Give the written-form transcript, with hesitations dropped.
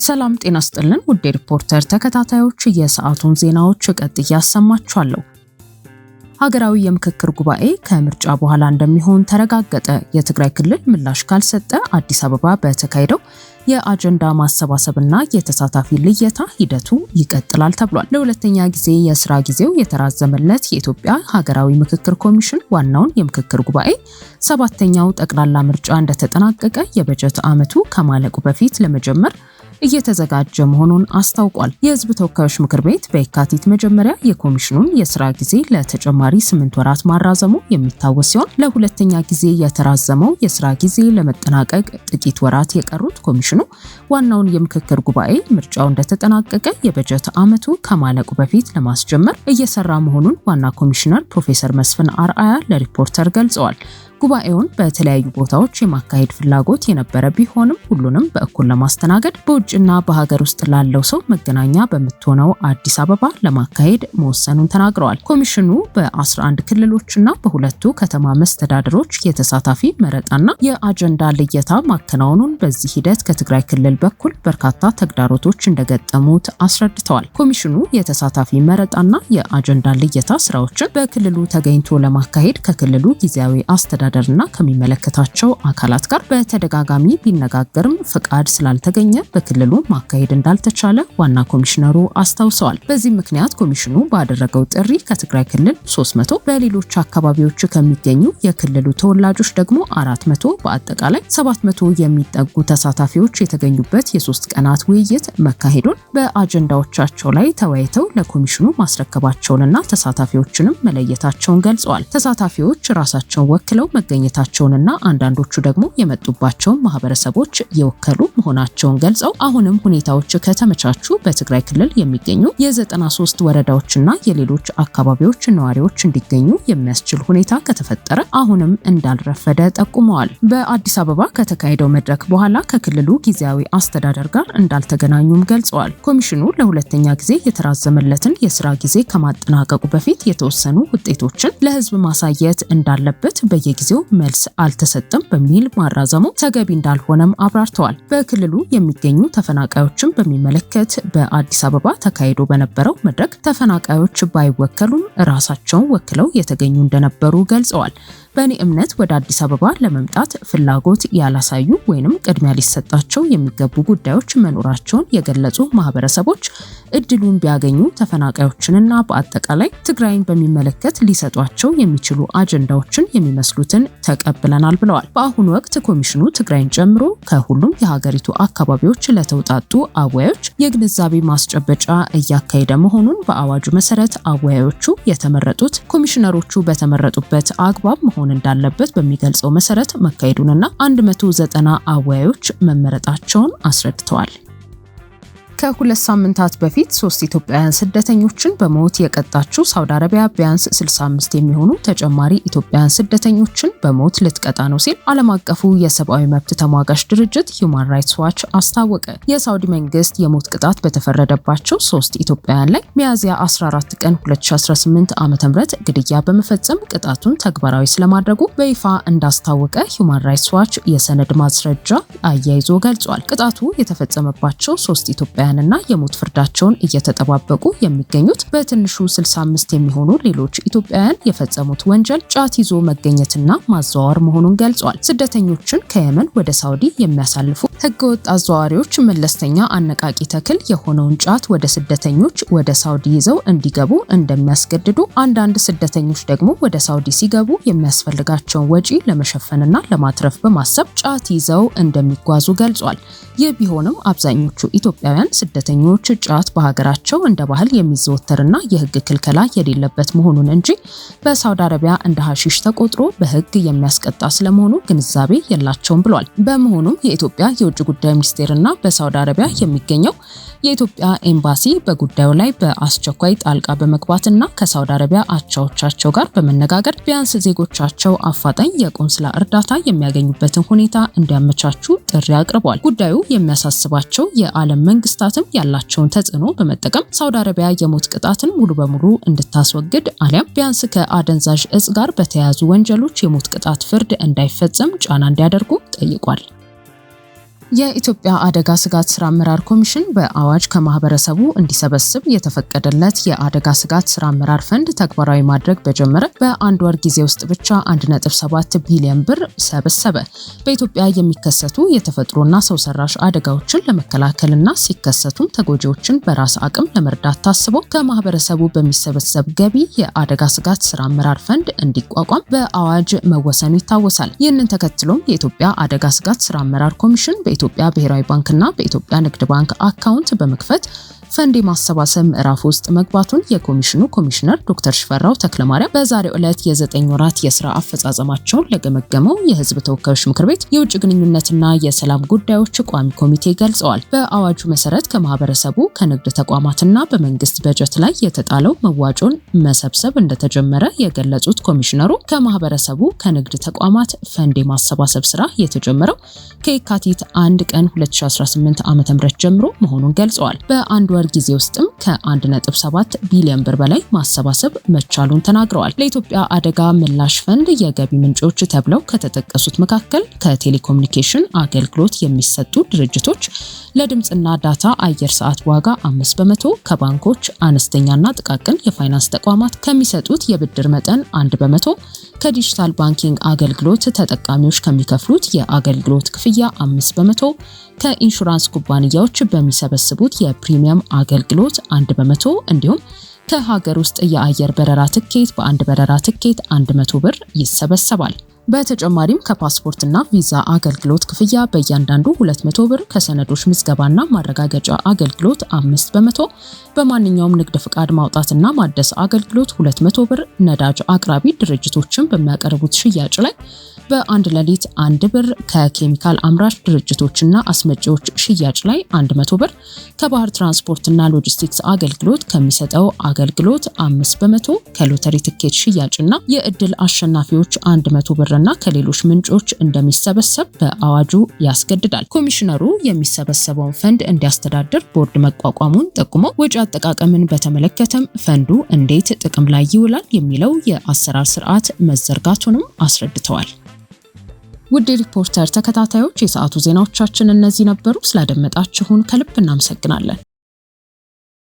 ሰላም ጤና ይስጥልን ውድ ሪፖርተር ተከታታዮች የሰዓቱን ዜናዎች ቀጥዬ ያሰማችኋለሁ። ሀገራዊ የምክክር ጉባኤ ከምርጫ በኋላ እንደሚሆን ተረጋገጠ። የትግራይ ክልል ምላሽ ካልሰጠ አዲስ አበባ በተካሄደው የአጀንዳ ማሰባሰብና የተሳታፊ ልየታ ሂደቱ ይቀጥላል ተብሏል። ለሁለተኛ ጊዜ የስራ ጊዜው የተራዘመለት የኢትዮጵያ ሀገራዊ ምክክር ኮሚሽን ዋናውን የምክክር ጉባኤ ሰባተኛው ጠቅላላ ምርጫ እንደተጠናቀቀ የበጀት ዓመቱ ከማለቁ በፊት ለመጀመር እየተዘጋጀ መሆኑን አስታውቋል። የህዝብ ተወካዮች ምክር ቤት በየካቲት መጀመሪያ የኮሚሽኑን የስራ ጊዜ ለተጨማሪ 8 ወራት ማራዘሙ የሚታወስ ሲሆን ለሁለተኛ ጊዜ የተራዘመው የስራ ጊዜ ለመጠናቀቅ ጥቂት ወራት የቀሩት ኮሚሽኑ ዋናውን የምክክር ጉባኤ ምርጫው እንደተጠናቀቀ የበጀት ዓመቱ ከማለቁ በፊት ለማስጀመር እየሰራ መሆኑን ዋና ኮሚሽነር ፕሮፌሰር መስፍን አርአያ ለሪፖርተር ገልጸዋል። ጉባኤውን በተለያዩ ቦታዎች የማካሄድ ፍላጎት የነበረ ቢሆንም ሁሉንም በእኩል ለማስተናገድ በውጭና በሀገር ውስጥ ላለው ሰው መገናኛ በምትሆነው አዲስ አበባ ለማካሄድ መወሰኑን ተናግረዋል። ኮሚሽኑ በ11 ክልሎችና በሁለቱ ከተማ መስተዳድሮች የተሳታፊ መረጣና የአጀንዳ ልየታ ማከናወኑን፣ በዚህ ሂደት ከትግራይ ክልል በኩል በርካታ ተግዳሮቶች እንደገጠሙት አስረድተዋል። ኮሚሽኑ የተሳታፊ መረጣና የአጀንዳ ልየታ ስራዎችን በክልሉ ተገኝቶ ለማካሄድ ከክልሉ ጊዜያዊ አስተዳደርና ከሚመለከታቸው አካላት ጋር በተደጋጋሚ ቢነጋገርም ፍቃድ ስላልተገኘ በክልሉ ማካሄድ እንዳልተቻለ ዋና ኮሚሽነሩ አስታውሰዋል። በዚህ ምክንያት ኮሚሽኑ ባደረገው ጥሪ ከትግራይ ክልል 300 በሌሎች አካባቢዎች ከሚገኙ የክልሉ ተወላጆች ደግሞ 400 በአጠቃላይ 700 የሚጠጉ ተሳታፊዎች የተገኙበት የ3 ቀናት ውይይት መካሄዱን በአጀንዳዎቻቸው ላይ ተወያይተው ለኮሚሽኑ ማስረከባቸውንና ተሳታፊዎችንም መለየታቸውን ገልጸዋል። ተሳታፊዎች ራሳቸውን ወክለው መገኘታቸውንና አንዳንዶቹ ደግሞ የመጡባቸው ማህበረሰቦች የወከሉ መሆናቸውን ገልጸው አሁንም ሁኔታዎች ከተመቻቹ በትግራይ ክልል የሚገኙ የ93 ወረዳዎችና የሌሎች አካባቢዎች ነዋሪዎች እንዲገኙ የሚያስችል ሁኔታ ከተፈጠረ አሁንም እንዳልረፈደ ጠቁመዋል። በአዲስ አበባ ከተካሄደው መድረክ በኋላ ከክልሉ ጊዜያዊ አስተዳደር ጋር እንዳልተገናኙም ገልጸዋል። ኮሚሽኑ ለሁለተኛ ጊዜ የተራዘመለትን የስራ ጊዜ ከማጠናቀቁ በፊት የተወሰኑ ውጤቶችን ለህዝብ ማሳየት እንዳለበት በየጊዜው መልስ አልተሰጠም በሚል ማራዘሙ ተገቢ እንዳልሆነም አብራርተዋል። በክልሉ የሚገኙ ተፈናቃዮችን በሚመለከት በአዲስ አበባ ተካሂዶ በነበረው መድረክ ተፈናቃዮች ባይወከሉም ራሳቸውን ወክለው የተገኙ እንደነበሩ ገልጸዋል። በእኔ እምነት ወደ አዲስ አበባ ለመምጣት ፍላጎት ያላሳዩ ወይንም ቅድሚያ ሊሰጣቸው የሚገቡ ጉዳዮች መኖራቸውን የገለጹ ማህበረሰቦች እድሉን ቢያገኙ ተፈናቃዮችንና በአጠቃላይ ትግራይን በሚመለከት ሊሰጧቸው የሚችሉ አጀንዳዎችን የሚመስሉትን ተቀብለናል ብለዋል። በአሁኑ ወቅት ኮሚሽኑ ትግራይን ጨምሮ ከሁሉም የሀገሪቱ አካባቢዎች ለተውጣጡ አወያዮች የግንዛቤ ማስጨበጫ እያካሄደ መሆኑን፣ በአዋጁ መሰረት አወያዮቹ የተመረጡት ኮሚሽነሮቹ በተመረጡበት አግባብ መሆን እንዳለበት በሚገልጸው መሰረት መካሄዱንና 190 አወያዮች መመረጣቸውን አስረድተዋል። ከ2 ሳምንታት በፊት 3 ኢትዮጵያውያን ስደተኞችን በሞት የቀጣችው ሳውዲ አረቢያ ቢያንስ 65 የሚሆኑ ተጨማሪ ኢትዮጵያውያን ስደተኞችን በሞት ልትቀጣ ነው ሲል ዓለም አቀፉ የሰብአዊ መብት ተሟጋች ድርጅት ሁማን ራይትስ ዋች አስታወቀ። የሳውዲ መንግስት የሞት ቅጣት በተፈረደባቸው 3 ኢትዮጵያውያን ላይ ሚያዝያ 14 ቀን 2018 ዓ.ም ግድያ በመፈጸም ቅጣቱን ተግባራዊ ስለማድረጉ በይፋ እንዳስታወቀ ሁማን ራይትስ ዋች የሰነድ ማስረጃ አያይዞ ገልጿል። ቅጣቱ የተፈጸመባቸው 3 ኢትዮጵያውያን እና የሞት ፍርዳቸውን እየተጠባበቁ የሚገኙት በትንሹ 65 የሚሆኑ ሌሎች ኢትዮጵያውያን የፈጸሙት ወንጀል ጫት ይዞ መገኘትና ማዘዋወር መሆኑን ገልጿል። ስደተኞችን ከየመን ወደ ሳውዲ የሚያሳልፉ ህገወጥ አዘዋዋሪዎች መለስተኛ አነቃቂ ተክል የሆነውን ጫት ወደ ስደተኞች ወደ ሳውዲ ይዘው እንዲገቡ እንደሚያስገድዱ፣ አንዳንድ ስደተኞች ደግሞ ወደ ሳውዲ ሲገቡ የሚያስፈልጋቸውን ወጪ ለመሸፈንና ለማትረፍ በማሰብ ጫት ይዘው እንደሚጓዙ ገልጿል። ይህ ቢሆንም አብዛኞቹ ኢትዮጵያውያን ስደተኞች ጫት በሀገራቸው እንደ ባህል የሚዘወተርና የህግ ክልከላ የሌለበት መሆኑን እንጂ በሳውዲ አረቢያ እንደ ሐሺሽ ተቆጥሮ በህግ የሚያስቀጣ ስለመሆኑ ግንዛቤ የላቸውም ብሏል። በመሆኑም የኢትዮጵያ የውጭ ጉዳይ ሚኒስቴርና በሳውዲ አረቢያ የሚገኘው የኢትዮጵያ ኤምባሲ በጉዳዩ ላይ በአስቸኳይ ጣልቃ በመግባትና ከሳውዲ አረቢያ አቻዎቻቸው ጋር በመነጋገር ቢያንስ ዜጎቻቸው አፋጣኝ የቆንስላ እርዳታ የሚያገኙበትን ሁኔታ እንዲያመቻቹ ጥሪ አቅርበዋል። ጉዳዩ የሚያሳስባቸው የዓለም መንግስታትም ያላቸውን ተጽዕኖ በመጠቀም ሳውዲ አረቢያ የሞት ቅጣትን ሙሉ በሙሉ እንድታስወግድ አሊያም ቢያንስ ከአደንዛዥ እጽ ጋር በተያያዙ ወንጀሎች የሞት ቅጣት ፍርድ እንዳይፈጸም ጫና እንዲያደርጉ ጠይቋል። የኢትዮጵያ አደጋ ስጋት ስራ አመራር ኮሚሽን በአዋጅ ከማህበረሰቡ እንዲሰበስብ የተፈቀደለት የአደጋ ስጋት ስራ አመራር ፈንድ ተግባራዊ ማድረግ በጀመረ በአንድ ወር ጊዜ ውስጥ ብቻ 1.7 ቢሊዮን ብር ሰበሰበ። በኢትዮጵያ የሚከሰቱ የተፈጥሮና ሰው ሰራሽ አደጋዎችን ለመከላከልና ሲከሰቱም ተጎጂዎችን በራስ አቅም ለመርዳት ታስቦ ከማህበረሰቡ በሚሰበሰብ ገቢ የአደጋ ስጋት ስራ አመራር ፈንድ እንዲቋቋም በአዋጅ መወሰኑ ይታወሳል። ይህንን ተከትሎም የኢትዮጵያ አደጋ ስጋት ስራ አመራር ኮሚሽን በኢትዮጵያ ብሔራዊ ባንክና በኢትዮጵያ ንግድ ባንክ አካውንት በመክፈት ፈንድ የማሰባሰብ ምዕራፍ ውስጥ መግባቱን የኮሚሽኑ ኮሚሽነር ዶክተር ሽፈራው ተክለማርያም በዛሬው ዕለት የ9 ወራት የስራ አፈጻጸማቸውን ለገመገመው የህዝብ ተወካዮች ምክር ቤት የውጭ ግንኙነትና የሰላም ጉዳዮች ቋሚ ኮሚቴ ገልጸዋል። በአዋጁ መሰረት ከማህበረሰቡ ከንግድ ተቋማትና በመንግስት በጀት ላይ የተጣለው መዋጮን መሰብሰብ እንደተጀመረ የገለጹት ኮሚሽነሩ ከማህበረሰቡ ከንግድ ተቋማት ፈንድ የማሰባሰብ ስራ የተጀመረው ከየካቲት 1 ቀን 2018 ዓ.ም ጀምሮ መሆኑን ገልጸዋል። በአንድ ወር ጊዜ ውስጥም ከ1.7 ቢሊዮን ብር በላይ ማሰባሰብ መቻሉን ተናግረዋል። ለኢትዮጵያ አደጋ ምላሽ ፈንድ የገቢ ምንጮች ተብለው ከተጠቀሱት መካከል ከቴሌኮሙኒኬሽን አገልግሎት የሚሰጡ ድርጅቶች ለድምጽና ዳታ አየር ሰዓት ዋጋ 5%፣ ከባንኮች አነስተኛና ጥቃቅን የፋይናንስ ተቋማት ከሚሰጡት የብድር መጠን 1%፣ ከዲጂታል ባንኪንግ አገልግሎት ተጠቃሚዎች ከሚከፍሉት የአገልግሎት ክፍያ 5%፣ ከኢንሹራንስ ኩባንያዎች በሚሰበስቡት የፕሪሚየም አገልግሎት 1%፣ እንዲሁም ከሀገር ውስጥ የአየር በረራ ትኬት በአንድ በረራ ትኬት 100 ብር ይሰበሰባል። በተጨማሪም ከፓስፖርትና ቪዛ አገልግሎት ክፍያ በእያንዳንዱ 200 ብር፣ ከሰነዶች ምዝገባና ማረጋገጫ አገልግሎት 5%፣ በማንኛውም ንግድ ፍቃድ ማውጣትና ማደስ አገልግሎት 200 ብር፣ ነዳጅ አቅራቢ ድርጅቶችን በሚያቀርቡት ሽያጭ ላይ በአንድ ሌሊት 1 ብር፣ ከኬሚካል አምራች ድርጅቶችና አስመጪዎች ሽያጭ ላይ 100 ብር፣ ከባህር ትራንስፖርትና ሎጂስቲክስ አገልግሎት ከሚሰጠው አገልግሎት 5%፣ ከሎተሪ ትኬት ሽያጭና የእድል አሸናፊዎች 100 ብርና ከሌሎች ምንጮች እንደሚሰበሰብ በአዋጁ ያስገድዳል። ኮሚሽነሩ የሚሰበሰበውን ፈንድ እንዲያስተዳድር ቦርድ መቋቋሙን ጠቁመው ወጪ አጠቃቀምን በተመለከተም ፈንዱ እንዴት ጥቅም ላይ ይውላል የሚለው የአሰራር ስርዓት መዘርጋቱንም አስረድተዋል። ውድ ሪፖርተር ተከታታዮች የሰዓቱ ዜናዎቻችን እነዚህ ነበሩ። ስላደመጣችሁን ከልብ እናመሰግናለን።